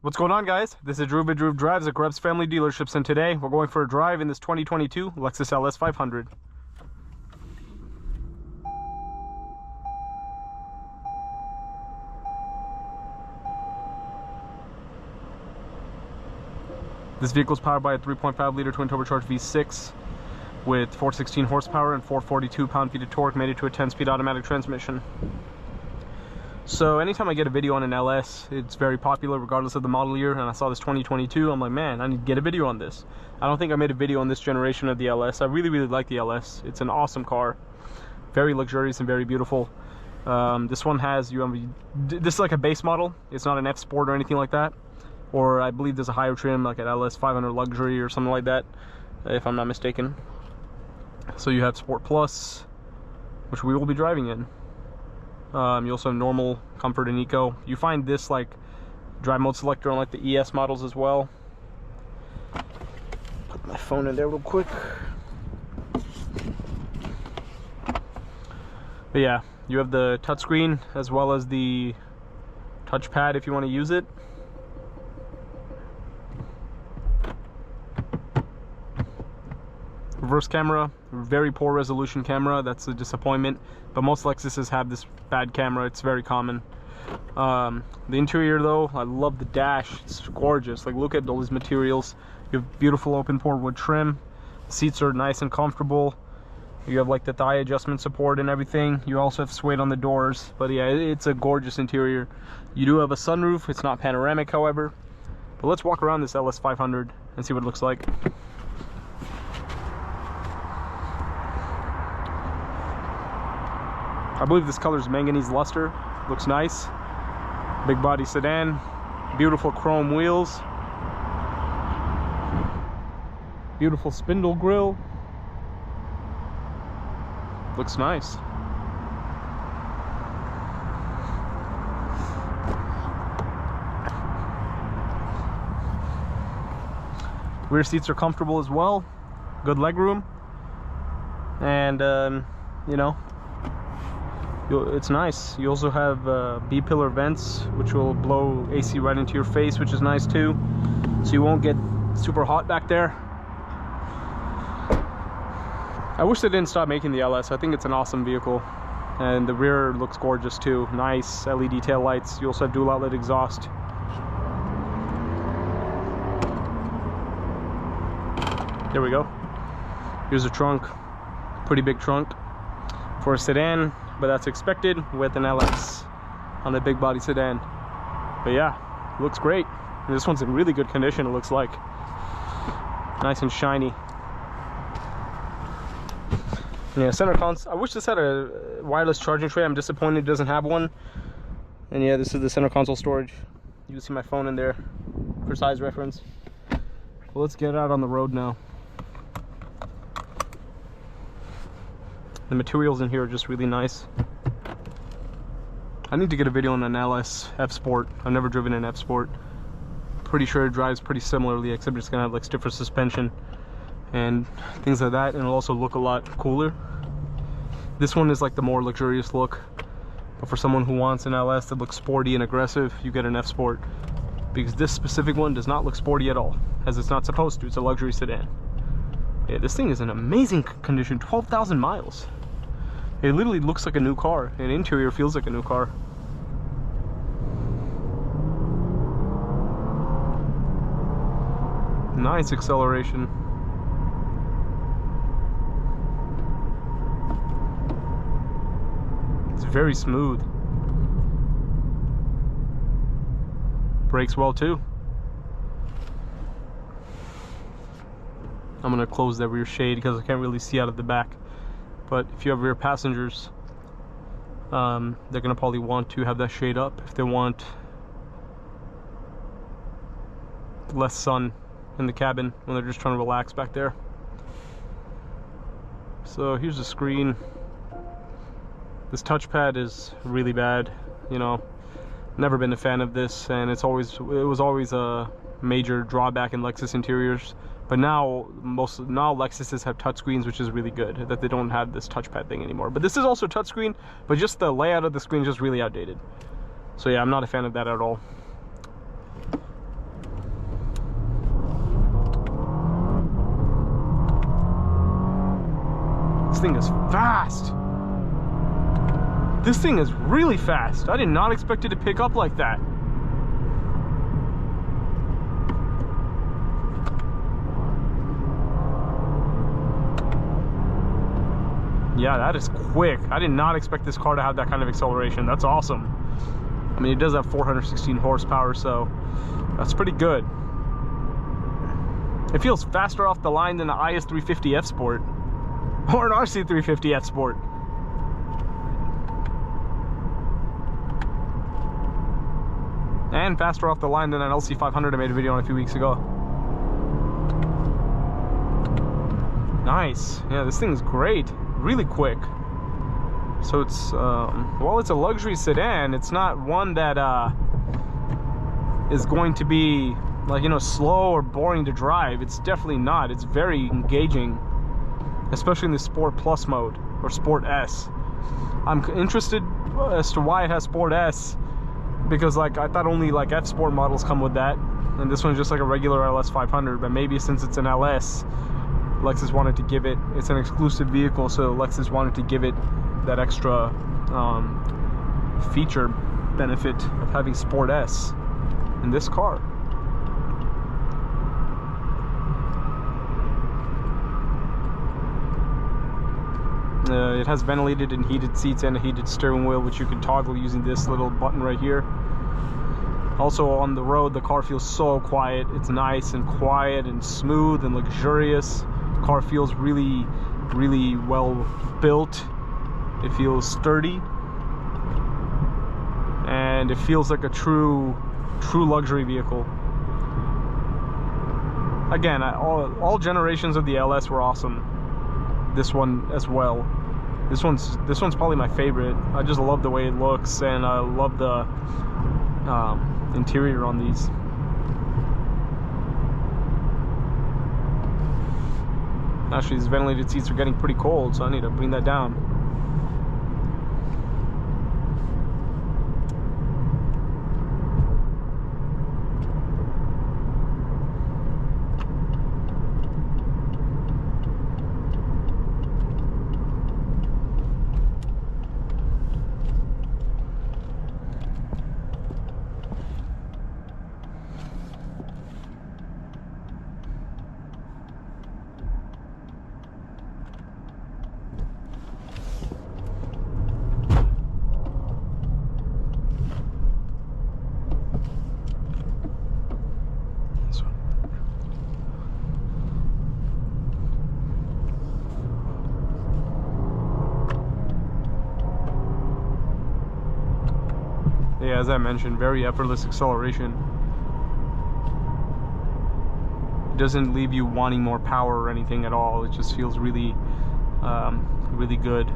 What's going on, guys? This is Drew with Drew Drives at Grubbs Family Dealerships, and today we're going for a drive in this 2022 Lexus LS 500. This vehicle is powered by a 3.5-liter twin turbocharged V6 with 416 horsepower and 442 pound-feet of torque, made it to a 10-speed automatic transmission. So anytime I get a video on an LS, it's very popular regardless of the model year, and I saw this 2022, I'm like, man, I need to get a video on this. I don't think I made a video on this generation of the LS. I really like the LS. It's an awesome car, very luxurious and very beautiful. This one has, this is like a base model. It's not an F Sport or anything like that, or I believe there's a higher trim like an LS 500 Luxury or something like that, if I'm not mistaken. So you have Sport Plus, which we will be driving in. You also have normal, comfort, and eco. You find this like drive mode selector on like the ES models as well. Put my phone in there real quick. But yeah, you have the touchscreen as well as the touchpad if you want to use it. Reverse camera, very poor resolution camera. That's a disappointment, but most Lexuses have this bad camera. It's very common. The interior though, I love the dash. It's gorgeous. Like, look at all these materials. You have beautiful open pore wood trim. Seats are nice and comfortable. You have like the thigh adjustment support and everything. You also have suede on the doors, but yeah, it's a gorgeous interior. You do have a sunroof. It's not panoramic, however. But let's walk around this LS 500 and see what it looks like. I believe this color is manganese luster. Looks nice. Big body sedan. Beautiful chrome wheels. Beautiful spindle grille. Looks nice. Rear seats are comfortable as well. Good leg room. And you know, it's nice. You also have B-pillar vents, which will blow AC right into your face, which is nice too, so you won't get super hot back there. I wish they didn't stop making the LS. I think it's an awesome vehicle, and the rear looks gorgeous too. Nice LED tail lights. You also have dual outlet exhaust. There we go. Here's a trunk. Pretty big trunk for a sedan, but that's expected with an LS on a big body sedan. But yeah, looks great. And this one's in really good condition, it looks like. Nice and shiny. Yeah, center console. I wish this had a wireless charging tray. I'm disappointed it doesn't have one. And yeah, this is the center console storage. You can see my phone in there for size reference. Well, let's get out on the road now. The materials in here are just really nice. I need to get a video on an LS F Sport. I've never driven an F Sport. Pretty sure it drives pretty similarly, except it's gonna have like stiffer suspension and things like that, and it'll also look a lot cooler. This one is like the more luxurious look, but for someone who wants an LS that looks sporty and aggressive, you get an F Sport, because this specific one does not look sporty at all, as it's not supposed to. It's a luxury sedan. Yeah, this thing is in amazing condition. 12,000 miles. It literally looks like a new car, and interior feels like a new car. Nice acceleration. It's very smooth. Brakes well too. I'm gonna close that rear shade because I can't really see out of the back. But if you have rear passengers, they're gonna probably want to have that shade up if they want less sun in the cabin when they're just trying to relax back there. So here's the screen. This touchpad is really bad, you know. Never been a fan of this, and it was always a major drawback in Lexus interiors. But now Lexuses have touchscreens, which is really good, that they don't have this touchpad thing anymore. But this is also touchscreen, but just the layout of the screen is just really outdated. So yeah, I'm not a fan of that at all. thing is fast. This thing is really fast. I did not expect it to pick up like that. Yeah, that is quick. I did not expect this car to have that kind of acceleration. That's awesome. I mean, it does have 416 horsepower, so that's pretty good. It feels faster off the line than the IS350 F Sport or an RC350 F Sport. And faster off the line than an LC500 I made a video on a few weeks ago. Nice. Yeah, this thing is great. Really quick. So it's, while it's a luxury sedan, it's not one that is going to be, like, you know, slow or boring to drive. It's definitely not. It's very engaging, especially in the Sport Plus mode, or Sport S. I'm interested as to why it has Sport S, because, like, I thought only, like, F Sport models come with that, and this one's just like a regular LS 500, but maybe since it's an LS, Lexus wanted to give it, it's an exclusive vehicle, so Lexus wanted to give it that extra feature benefit of having Sport S in this car. It has ventilated and heated seats and a heated steering wheel, which you can toggle using this little button right here. Also on the road, the car feels so quiet. It's nice and quiet and smooth and luxurious. The car feels really, really well built. It feels sturdy, and it feels like a true luxury vehicle. Again, all generations of the LS were awesome. This one as well. This one's probably my favorite. I just love the way it looks, and I love the interior on these. Actually, these ventilated seats are getting pretty cold, so I need to bring that down. Yeah, as I mentioned, very effortless acceleration. It doesn't leave you wanting more power or anything at all. It just feels really, really good.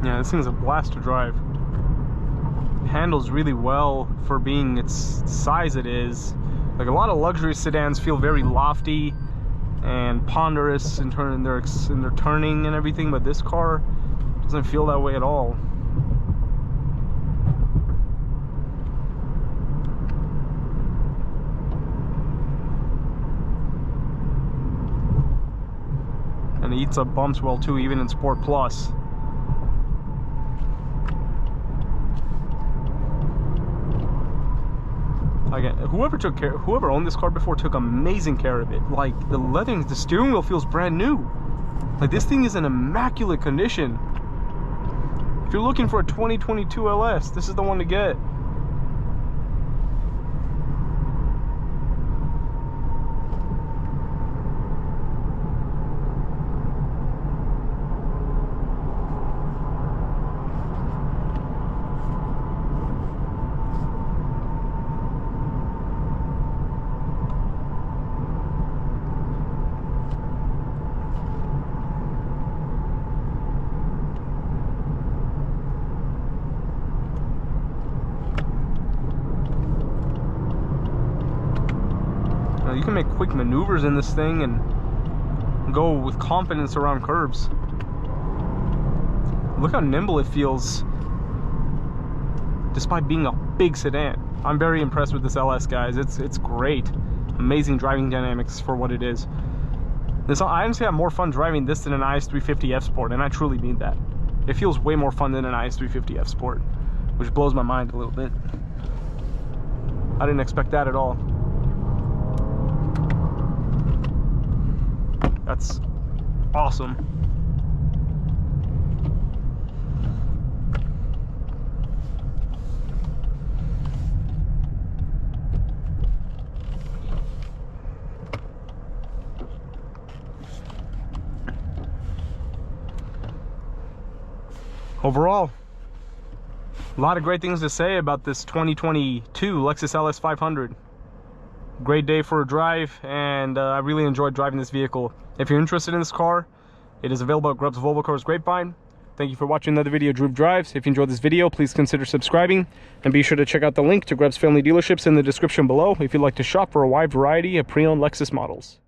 Yeah, this thing's a blast to drive. It handles really well for being its size it is. Like, a lot of luxury sedans feel very lofty and ponderous in their turning and everything, but this car doesn't feel that way at all. And it eats up bumps well too, even in Sport Plus. Again, whoever owned this car before took amazing care of it. Like, the leather, the steering wheel feels brand new. Like, this thing is in immaculate condition. If you're looking for a 2022 LS, this is the one to get. make quick maneuvers in this thing and go with confidence around curves. Look how nimble it feels despite being a big sedan. I'm very impressed with this LS, guys. It's great. Amazing driving dynamics for what it is. I honestly have more fun driving this than an IS350 F Sport, and I truly mean that. It feels way more fun than an IS350 F Sport, which blows my mind a little bit. I didn't expect that at all. That's awesome. Overall, a lot of great things to say about this 2022 Lexus LS 500. Great day for a drive, and I really enjoyed driving this vehicle. If you're interested in this car, it is available at Grubb's Volvo Cars Grapevine. Thank you for watching another video of Drew Drives. If you enjoyed this video, please consider subscribing, and be sure to check out the link to Grubb's family dealerships in the description below if you'd like to shop for a wide variety of pre-owned Lexus models.